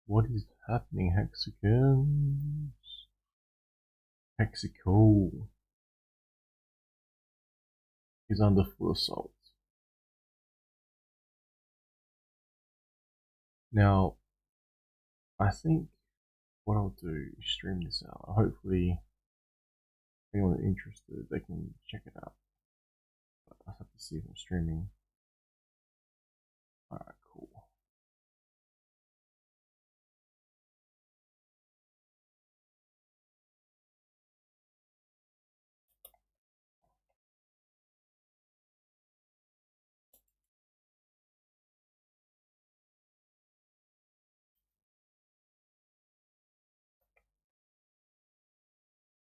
What is happening, Hexicans? Hexico is under full assault. Now, I think what I'll do is stream this out. Hopefully, anyone interested, they can check it out. But I have to see if I'm streaming. Alright, cool.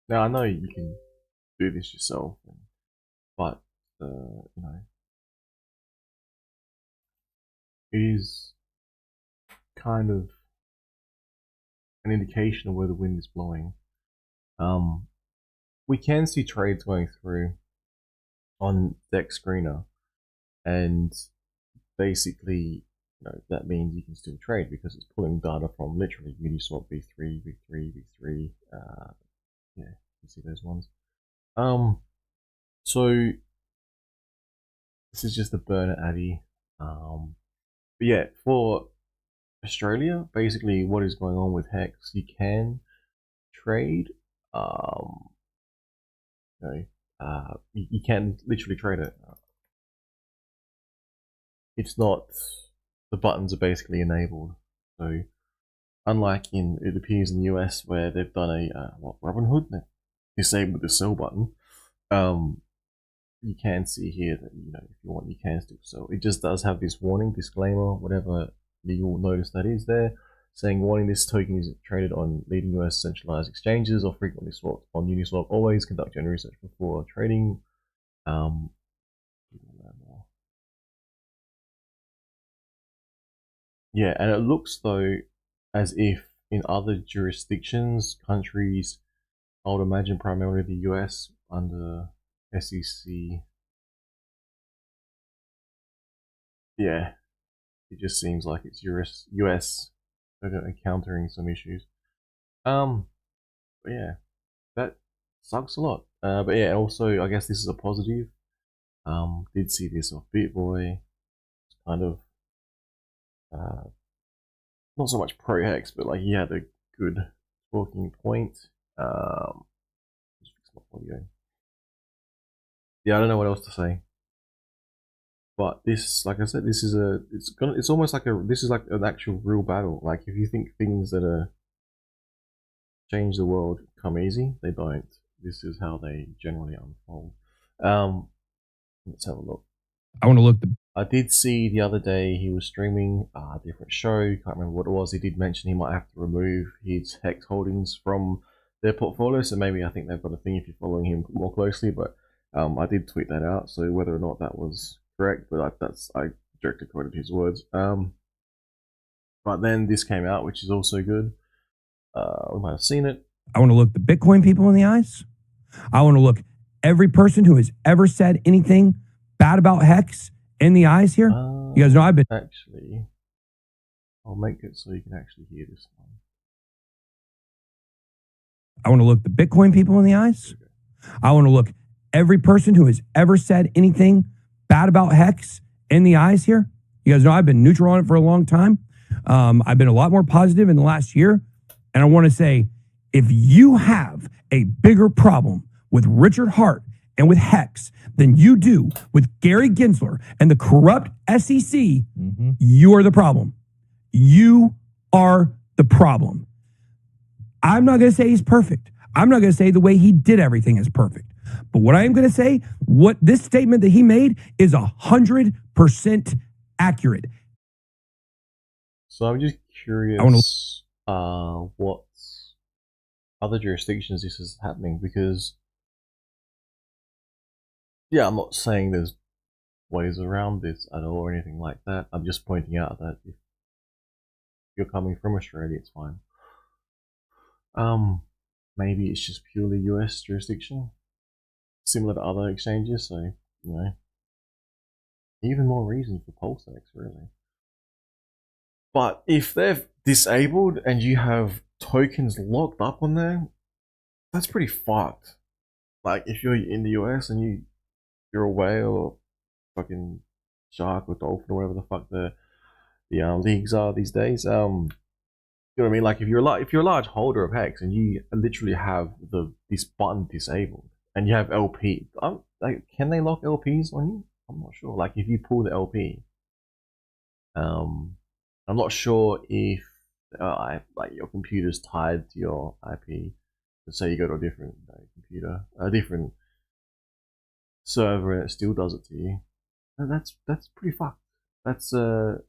Now I know you can do this yourself, but you know, it is kind of an indication of where the wind is blowing. We can see trades going through on Dex Screener, and basically, you know, that means you can still trade because it's pulling data from literally UNISWAP V3, V3, V3. Yeah, you can see those ones. So this is just a burner addy. But yeah, for Australia, basically what is going on with Hex, you can trade, you can literally trade it. It's not, the buttons are basically enabled. So unlike it appears in the US where they've done a, Robinhood, they've disabled the sell button. You can see here that, you know, if you want, you can still sell. It just does have this warning, disclaimer, whatever legal notice that is there, saying warning, this token is traded on leading US centralized exchanges or frequently swapped on Uniswap. Always conduct your own research before trading. Yeah, and it looks though as if in other jurisdictions, countries, I would imagine primarily the US under SEC. Yeah, it just seems like it's US encountering some issues. But yeah, that sucks a lot. But yeah, also I guess this is a positive. Did see this off BitBoy. It's kind of not so much pro Hex, but like he had a good talking point. Just fix my audio. Yeah, I don't know what else to say. But this, like I said, this is it's almost like this is like an actual real battle. Like if you think things that are change the world come easy, they don't. This is how they generally unfold. Let's have a look. I want to look. I did see the other day he was streaming a different show. Can't remember what it was. He did mention he might have to remove his Hex holdings from their portfolio. So maybe I think they've got a thing if you're following him more closely. But I did tweet that out. So whether or not that was correct, but I directly quoted his words. But then this came out, which is also good. We might have seen it. I want to look the Bitcoin people in the eyes. I want to look every person who has ever said anything bad about Hex in the eyes here. You guys know I've been... Actually, I'll make it so you can actually hear this one. I want to look the Bitcoin people in the eyes. I want to look every person who has ever said anything bad about Hex in the eyes here. You guys know I've been neutral on it for a long time. I've been a lot more positive in the last year. And I want to say, if you have a bigger problem with Richard Hart and with Hex than you do with Gary Gensler and the corrupt SEC, you are the problem. You are the problem. I'm not going to say he's perfect. I'm not going to say the way he did everything is perfect. But what I am going to say, what this statement that he made is 100% accurate. So I'm just curious what other jurisdictions this is happening, because yeah, I'm not saying there's ways around this at all or anything like that. I'm just pointing out that if you're coming from Australia, it's fine. Maybe it's just purely US jurisdiction, similar to other exchanges, so you know, even more reason for PulseX, really. But if they've disabled and you have tokens locked up on there, that's pretty fucked. Like if you're in the US and you're a whale or fucking shark or dolphin or whatever the fuck the leagues are these days. You know what I mean? Like if you're a large holder of Hex and you literally have this button disabled and you have LP, like can they lock LPs on you? I'm not sure. Like if you pull the LP, I'm not sure if like your computer's tied to your IP. Let's say you go to a different computer, a different server, and it still does it to you. And that's pretty fucked. That's the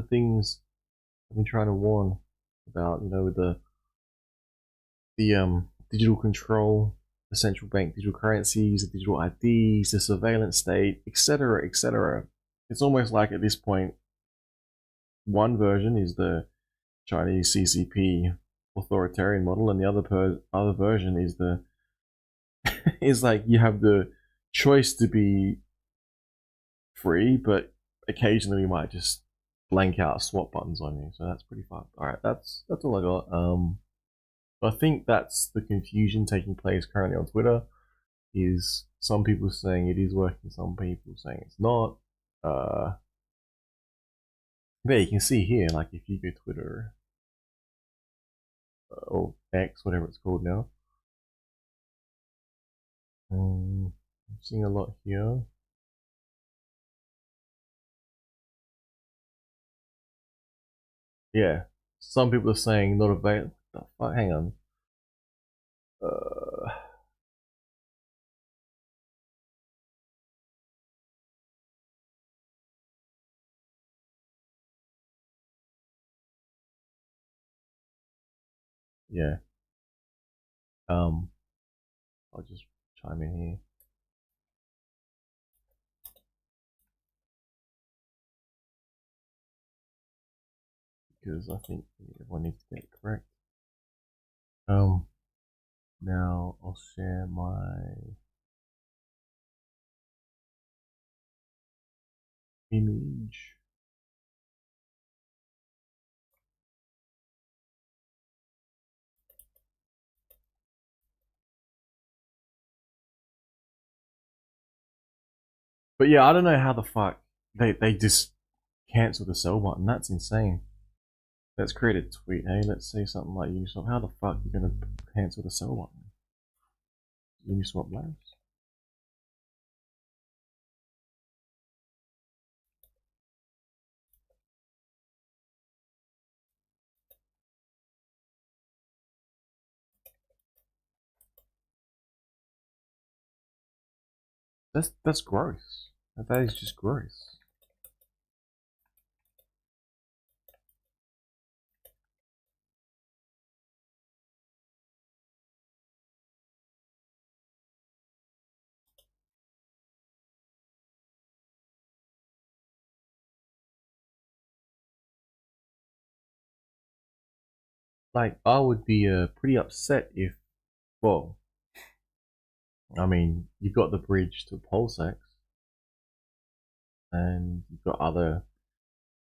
things I've been trying to warn about. You know, with the digital control, the central bank digital currencies, the digital IDs, the surveillance state, etc., etc. It's almost like at this point, one version is the Chinese CCP authoritarian model, and the other version is the is like you have the choice to be free, but occasionally we might just blank out swap buttons on you. So that's pretty fucked. All right, that's all I got. I think that's the confusion taking place currently on Twitter. Is some people saying it is working, some people saying it's not. But you can see here, like if you go Twitter or X, whatever it's called now. I'm seeing a lot here. Yeah, some people are saying not available. What the fuck? Hang on. Yeah. I'll just chime in here because I think everyone needs to get it correct. Now I'll share my image. But yeah, I don't know how the fuck they just cancel the sell button. That's insane. Let's create a tweet. Hey, let's say something like Uniswap. How the fuck are you gonna cancel the sell button? Uniswap Labs. That's gross. That is just gross. Like I would be pretty upset if, well, I mean, you've got the bridge to PulseX, and you've got other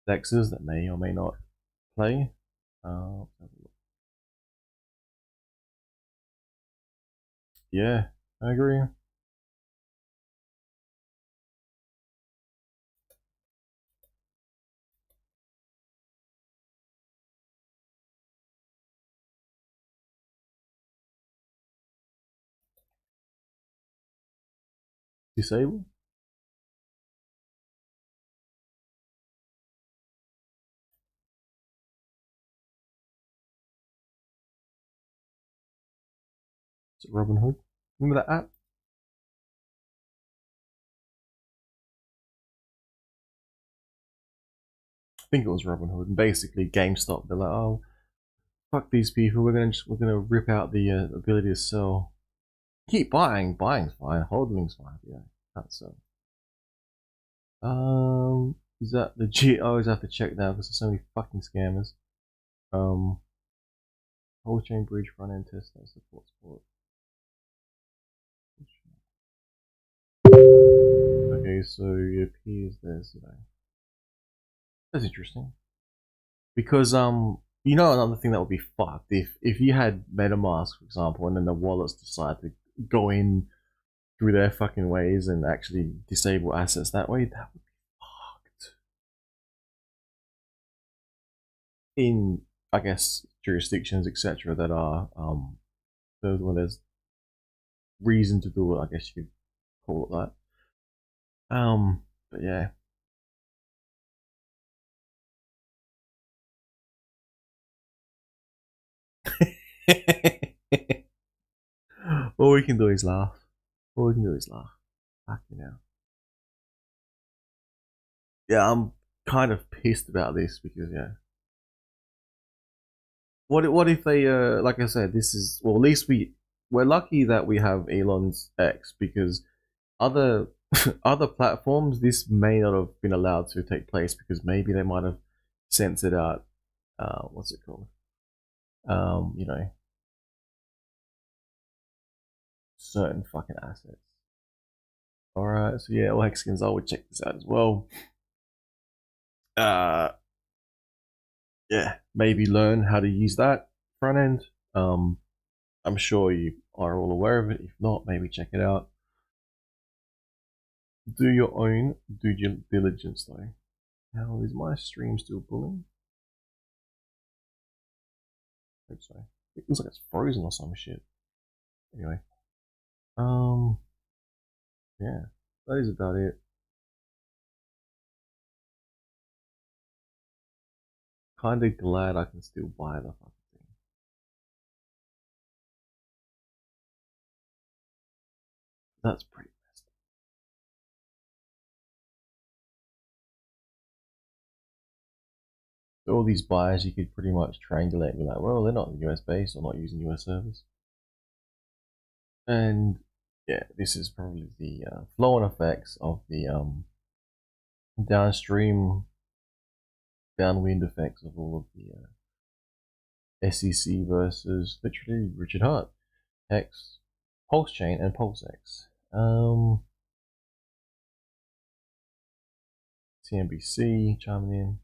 dexes that may or may not play. Yeah, I agree. Disable. Is it Robinhood? Remember that app? I think it was Robinhood. And basically, GameStop. They're like, oh, fuck these people. We're gonna rip out the ability to sell. Keep buying. Buying's fine. Holding's fine. Yeah, can't sell. Is that legit? I always have to check now because there's so many fucking scammers. Whole chain bridge front end test that support support. Okay, so it appears there's that's interesting because You know, another thing that would be fucked if you had MetaMask, for example, and then the wallets decide to go in through their fucking ways and actually disable assets that way. That would be fucked. In, I guess, jurisdictions, etc., that are those where there's reason to do it. I guess you could call it that. But yeah. All we can do is laugh. All we can do is laugh. Fucking hell. Yeah, I'm kind of pissed about this because yeah. What if they like I said, this is, well, at least we're lucky that we have Elon's X, because other other platforms this may not have been allowed to take place because maybe they might have censored out what's it called? You know, certain fucking assets. Alright, so yeah, all Hexkins, I would check this out as well. Uh yeah, maybe learn how to use that front end. I'm sure you are all aware of it. If not, maybe check it out. Do your own due diligence though. How is my stream still pulling? I hope so. It looks like it's frozen or some shit. Anyway. Yeah. That is about it. Kinda glad I can still buy the fucking thing. That's pretty messed up. So all these buyers you could pretty much triangulate and be like, well, they're not US based or not using US servers. And yeah, this is probably the flow on effects of the downstream downwind effects of all of the SEC versus literally Richard Hart, Hex, Pulse Chain, and PulseX. CNBC chiming in.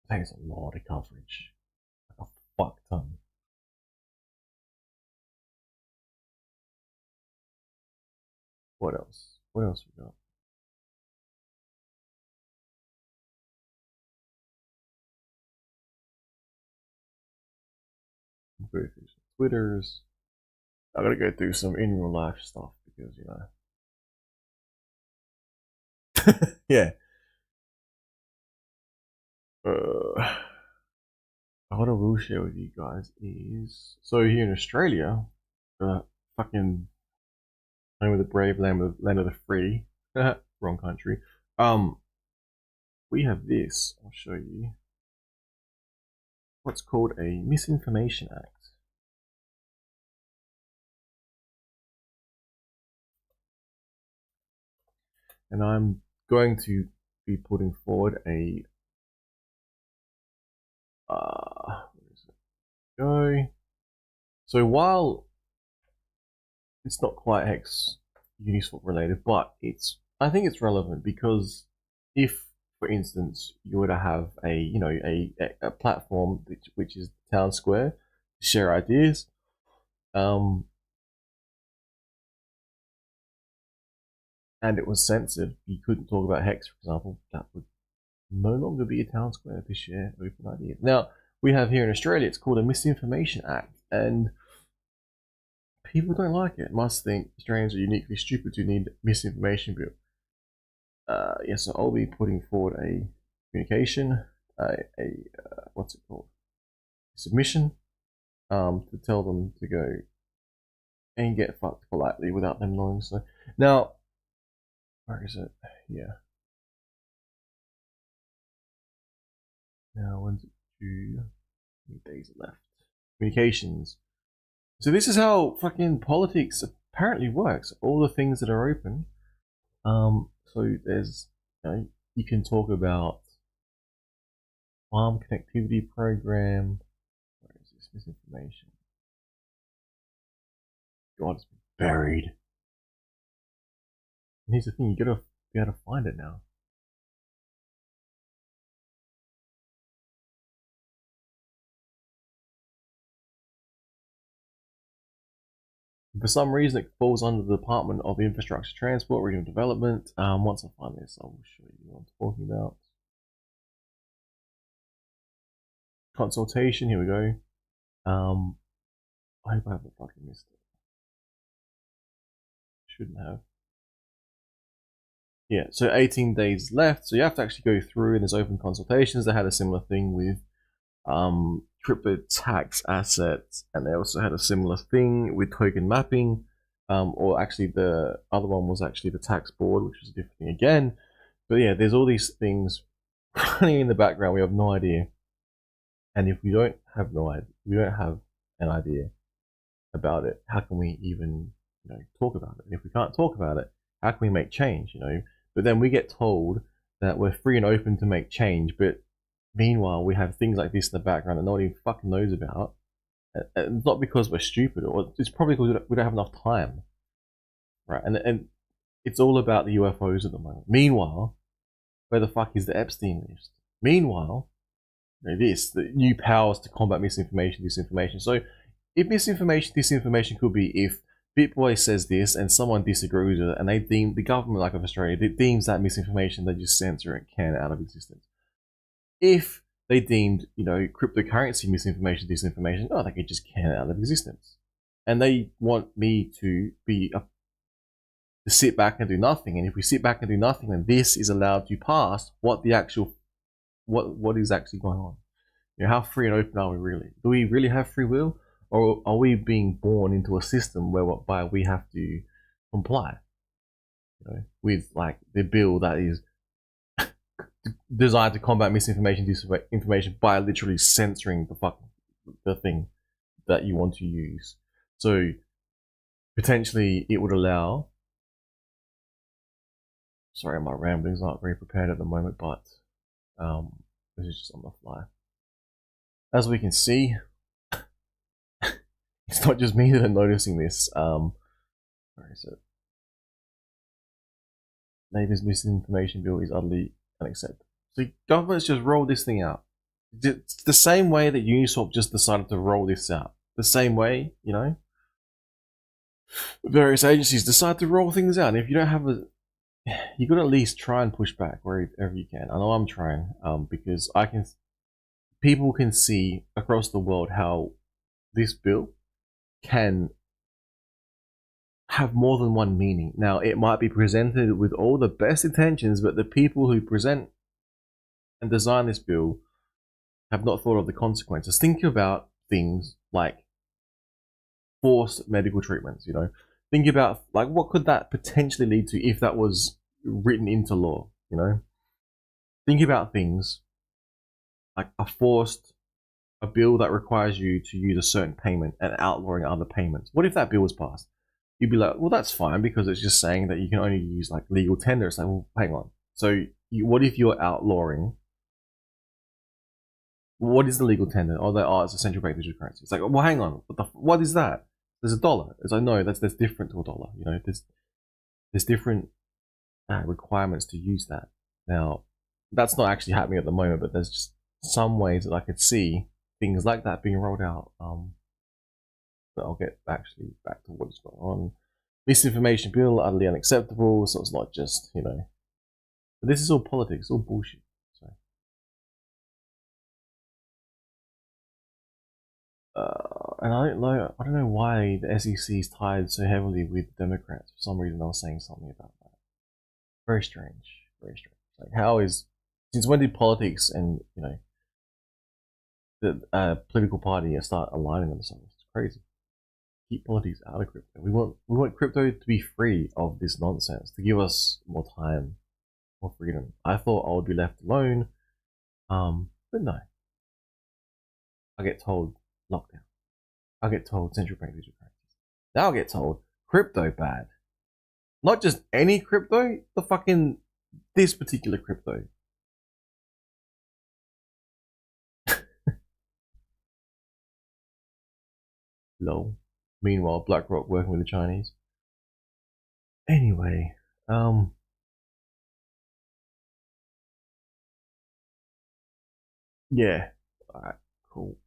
That is a lot of coverage. Like a fuck ton. What else? What else we got? Go through some Twitters. I gotta go through some in real life stuff because, you know. Yeah. What I will share with you guys is, so here in Australia, fucking home of the brave, land of the free, wrong country. We have this. I'll show you. What's called a Misinformation Act. And I'm going to be putting forward a where is it? Go. So while it's not quite Hex Uniswap related, but I think it's relevant because if, for instance, you were to have a platform which is Town Square to share ideas, and it was censored, you couldn't talk about Hex, for example, that would no longer be a Town Square to share open ideas. Now, we have here in Australia, it's called a Misinformation Act, and people don't like it. Must think Australians are uniquely stupid to need misinformation bill. Yes, so I'll be putting forward a communication, what's it called? Submission, to tell them to go and get fucked politely without them knowing. So now, where is it? Yeah. Now, when's it due? How many days left? Communications. So this is how fucking politics apparently works. All the things that are open. So there's, you can talk about farm connectivity program. Where is this misinformation? God, it's been buried. And here's the thing, you gotta be able to find it now. For some reason, it falls under the Department of Infrastructure, Transport, Regional Development. Once I find this, I will show you what I'm talking about. Consultation, here we go. I hope I haven't fucking missed it. Shouldn't have. Yeah, so 18 days left. So you have to actually go through, and there's open consultations. They had a similar thing with crypto tax assets, and they also had a similar thing with token mapping. Or actually, the other one was actually the tax board, which was a different thing again. But yeah, there's all these things running in the background. We have no idea, and if we don't have an idea about it, how can we even talk about it? And if we can't talk about it, how can we make change? But then we get told that we're free and open to make change, but meanwhile we have things like this in the background that nobody fucking knows about. And not because we're stupid, or it's probably because we don't have enough time, right? And it's all about the UFOs at the moment. Meanwhile, where the fuck is the Epstein list? Meanwhile, the new powers to combat misinformation, disinformation. So if misinformation, disinformation could be if BitBoy says this and someone disagrees with it, and they deem the government, like of Australia, deems that misinformation, they just censor it, can it out of existence. If they deemed, cryptocurrency misinformation, disinformation, they could just can it out of existence. And they want me to sit back and do nothing. And if we sit back and do nothing, then this is allowed to pass what is actually going on. How free and open are we really? Do we really have free will? Or are we being born into a system whereby we have to comply with like the bill that is designed to combat misinformation, disinformation by literally censoring the thing that you want to use? So potentially it would allow. Sorry, my ramblings aren't very prepared at the moment, but this is just on the fly. As we can see, it's not just me that are noticing this. Where is it? Labour's misinformation bill is utterly unacceptable. So governments just roll this thing out. It's the same way that UNISWAP just decided to roll this out. The same way, various agencies decide to roll things out. And if you don't have you got to at least try and push back wherever you can. I know I'm trying, because people can see across the world how this bill can have more than one meaning. Now, it might be presented with all the best intentions, but the people who present and design this bill have not thought of the consequences. Think about things like forced medical treatments, Think about, like, what could that potentially lead to if that was written into law, Think about things like a bill that requires you to use a certain payment and outlawing other payments. What if that bill was passed? You'd be like, well, that's fine because it's just saying that you can only use like legal tender. It's like, well, hang on. So what if you're outlawing? What is the legal tender? It's a central bank digital currency. It's like, well, hang on. What is that? There's a dollar. It's like, no, that's different to a dollar. There's different requirements to use that. Now, that's not actually happening at the moment, but there's just some ways that I could see things like that being rolled out. But I'll get back to what is going on. Misinformation bill, utterly unacceptable. So it's not just, but this is all politics, it's all bullshit. So, and I don't know why the SEC is tied so heavily with Democrats. For some reason, I was saying something about that. Very strange, very strange. Like, since when did politics and the political party start aligning themselves? It's crazy. Keep politics out of crypto. We want crypto to be free of this nonsense, to give us more time, more freedom. I thought I would be left alone, but no. I get told lockdown. I get told central bank digital currencies. Now I get told crypto bad. Not just any crypto, this particular crypto. Lol. Meanwhile, BlackRock working with the Chinese. Anyway, yeah. Alright, cool.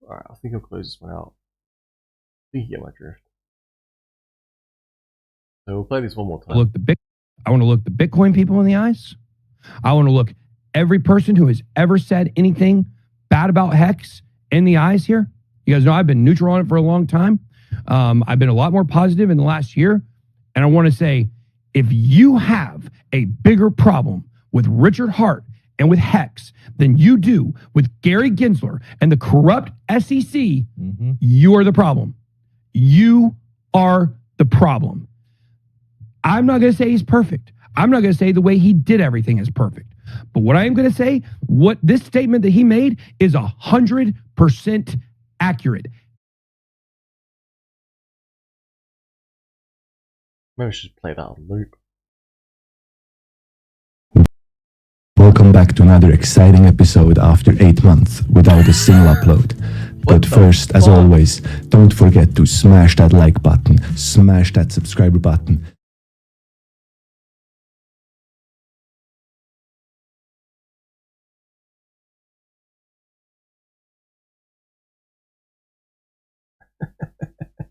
Alright, I think I'll close this one out. I think you get my drift. So we'll play this one more time. I want to look the Bitcoin people in the eyes. I want to look every person who has ever said anything bad about Hex in the eyes here. You guys know I've been neutral on it for a long time. I've been a lot more positive in the last year. And I want to say, if you have a bigger problem with Richard Hart and with Hex than you do with Gary Gensler and the corrupt SEC, you are the problem. You are the problem. I'm not going to say he's perfect. I'm not going to say the way he did everything is perfect. But what I am going to say, what this statement that he made is 100% accurate. Maybe we should play that on loop. Welcome back to another exciting episode after 8 months without a single upload. But first, as always, don't forget to smash that like button, smash that subscriber button,